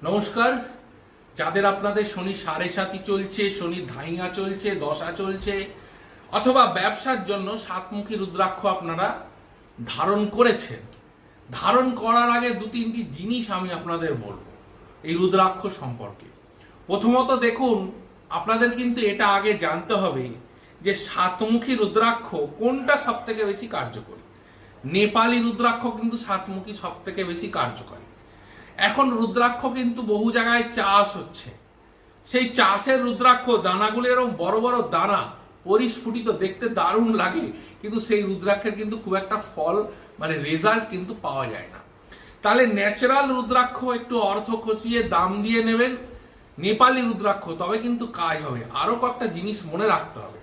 নমস্কার। যাদের আপনাদের শনি সাড়ে সাতি চলছে, শনি ধাইয়া চলছে, দশা চলছে, অথবা ব্যবসার জন্য সাতমুখী রুদ্রাক্ষ আপনারা ধারণ করেছেন, ধারণ করার আগে দু তিনটি জিনিস আমি আপনাদের বলবো এই রুদ্রাক্ষ সম্পর্কে। প্রথমত দেখুন, আপনাদের কিন্তু এটা আগে জানতে হবে যে সাতমুখী রুদ্রাক্ষ কোনটা সব থেকে বেশি কার্যকরী। নেপালি রুদ্রাক্ষ কিন্তু সাতমুখী সব থেকে বেশি কার্যকরী। এখন রুদ্রাক্ষ কিন্তু বহু জায়গায় চাষ হচ্ছে, সেই চাষের রুদ্রাক্ষ দানাগুলো এরকম বড় বড় দানা, পরিস্ফুটিত, দেখতে দারুণ লাগে, কিন্তু সেই রুদ্রাক্ষের কিন্তু খুব একটা ফল রেজাল্ট কিন্তু পাওয়া যায় না। তাহলে ন্যাচারাল রুদ্রাক্ষ একটু অর্থ খসিয়ে দাম দিয়ে নেবেন, নেপালি রুদ্রাক্ষ তবে কিন্তু কাজ হবে। আরো কয়েকটা জিনিস মনে রাখতে হবে।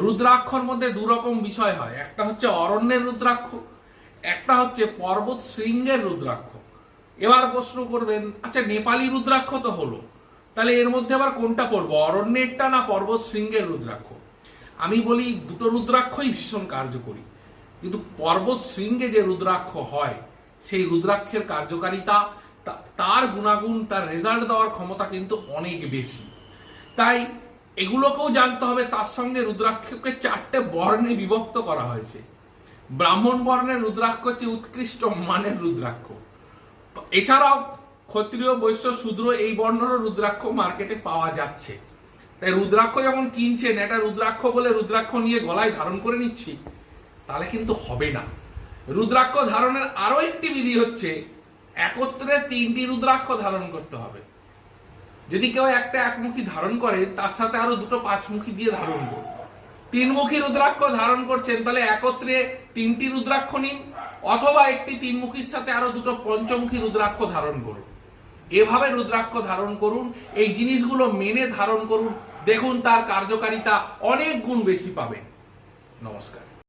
রুদ্রাক্ষর মধ্যে দু রকম বিষয় হয়, একটা হচ্ছে অরণ্যের রুদ্রাক্ষ, একটা হচ্ছে পর্বত শৃঙ্গের রুদ্রাক্ষ। এবার প্রশ্ন করবেন, আচ্ছা নেপালি রুদ্রাক্ষ তো হলো, তাহলে এর মধ্যে আবার কোনটা পড়বো, অরণ্যেরটা না পর্বত শৃঙ্গের রুদ্রাক্ষ? আমি বলি দুটো রুদ্রাক্ষই ভীষণ কার্যকরী, কিন্তু পর্বত শৃঙ্গে যে রুদ্রাক্ষ হয় সেই রুদ্রাক্ষের কার্যকারিতা, তার গুণাগুণ, তার রেজাল্ট দেওয়ার ক্ষমতা কিন্তু অনেক বেশি। তাই এগুলোকেও জানতে হবে। তার সঙ্গে রুদ্রাক্ষকে চারটে বর্ণে বিভক্ত করা হয়েছে। ব্রাহ্মণ বর্ণের রুদ্রাক্ষ হচ্ছে উৎকৃষ্ট মানের রুদ্রাক্ষ। এছাড়াও ক্ষত্রিয়, বৈশ্য, শূদ্র এই বর্ণেরও রুদ্রাক্ষ মার্কেটে পাওয়া যাচ্ছে। তাই রুদ্রাক্ষ যখন কিনছেন, এটা রুদ্রাক্ষ বলে রুদ্রাক্ষ নিয়ে গলায় ধারণ করে নিচ্ছি, তাহলে কিন্তু হবে না। রুদ্রাক্ষ ধারণের আরো একটি বিধি হচ্ছে, একত্রে তিনটি রুদ্রাক্ষ ধারণ করতে হবে। যদি কেউ একটা একমুখী ধারণ করে, তার সাথে আরো দুটো পাঁচমুখী দিয়ে ধারণ করুন। তিনমুখী রুদ্রাক্ষ ধারণ করছেন, তাহলে একত্রে তিনটি রুদ্রাক্ষ নিন, অথবা একটি তিনমুখীর সাথে আরো দুটো পঞ্চমুখী রুদ্রাক্ষ ধারণ করুন। এভাবে রুদ্রাক্ষ ধারণ করুন, এই জিনিসগুলো মেনে ধারণ করুন, দেখুন তার কার্যকারিতা অনেক গুণ বেশি পাবেন। নমস্কার।